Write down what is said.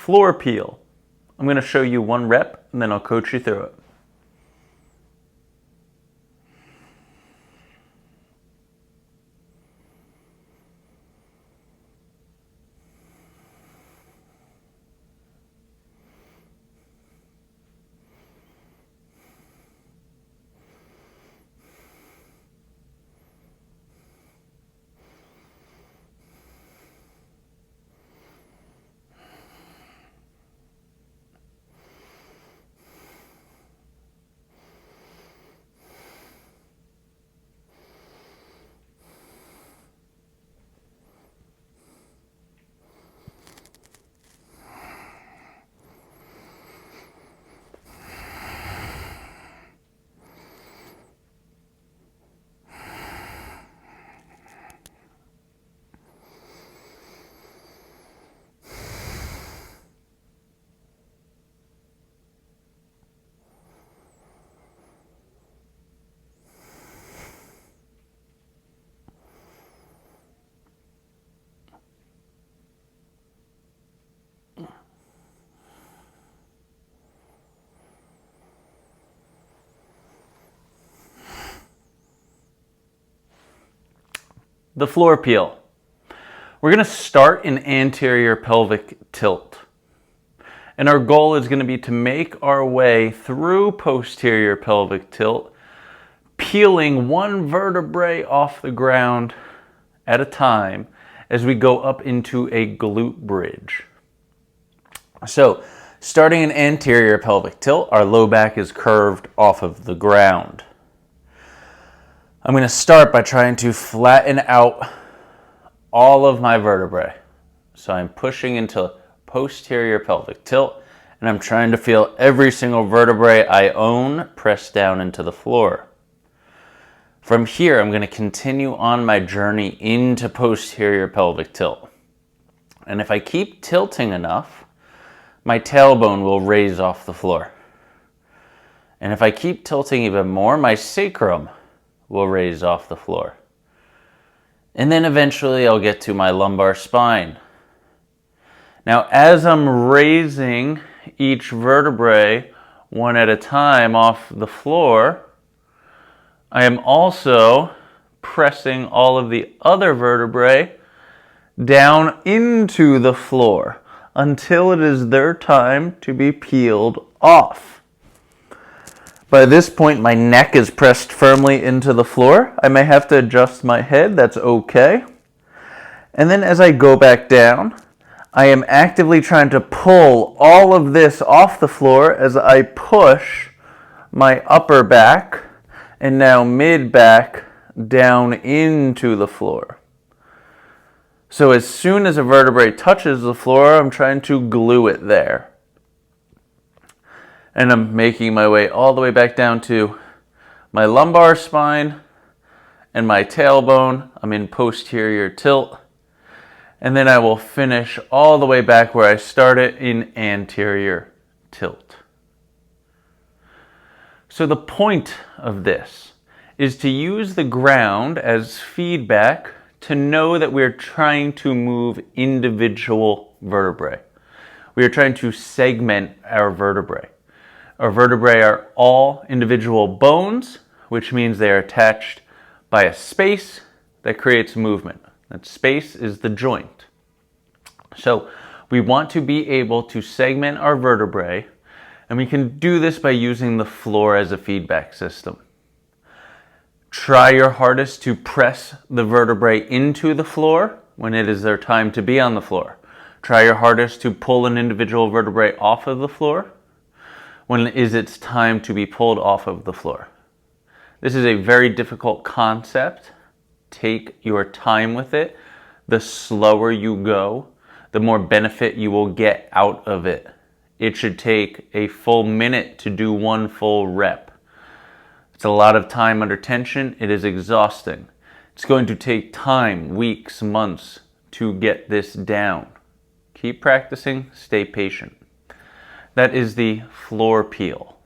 floor peel. I'm going to show you one rep and then I'll coach you through it. The floor peel. We're going to start in anterior pelvic tilt. And our goal is going to be to make our way through posterior pelvic tilt, peeling one vertebrae off the ground at a time as we go up into a glute bridge. So, starting in anterior pelvic tilt, our low back is curved off of the ground. I'm going to start by trying to flatten out all of my vertebrae. So I'm pushing into posterior pelvic tilt, and I'm trying to feel every single vertebrae I own press down into the floor. From here, I'm going to continue on my journey into posterior pelvic tilt. And if I keep tilting enough, my tailbone will raise off the floor. And if I keep tilting even more, my sacrum will raise off the floor. And then eventually I'll get to my lumbar spine. Now, as I'm raising each vertebrae one at a time off the floor, I am also pressing all of the other vertebrae down into the floor until it is their time to be peeled off. By this point, my neck is pressed firmly into the floor. I may have to adjust my head, that's okay. And then as I go back down, I am actively trying to pull all of this off the floor as I push my upper back and now mid back down into the floor. So as soon as a vertebrae touches the floor, I'm trying to glue it there. And I'm making my way all the way back down to my lumbar spine and my tailbone. I'm in posterior tilt. And then I will finish all the way back where I started in anterior tilt. So the point of this is to use the ground as feedback to know that we're trying to move individual vertebrae. We are trying to segment our vertebrae. Our vertebrae are all individual bones, which means they are attached by a space that creates movement. That space is the joint. So we want to be able to segment our vertebrae, and we can do this by using the floor as a feedback system. Try your hardest to press the vertebrae into the floor when it is their time to be on the floor. Try your hardest to pull an individual vertebrae off of the floor when it is its time to be pulled off of the floor. This is a very difficult concept. Take your time with it. The slower you go, the more benefit you will get out of it. It should take a full minute to do one full rep. It's a lot of time under tension. It is exhausting. It's going to take time, weeks, months to get this down. Keep practicing, stay patient. That is the floor peel.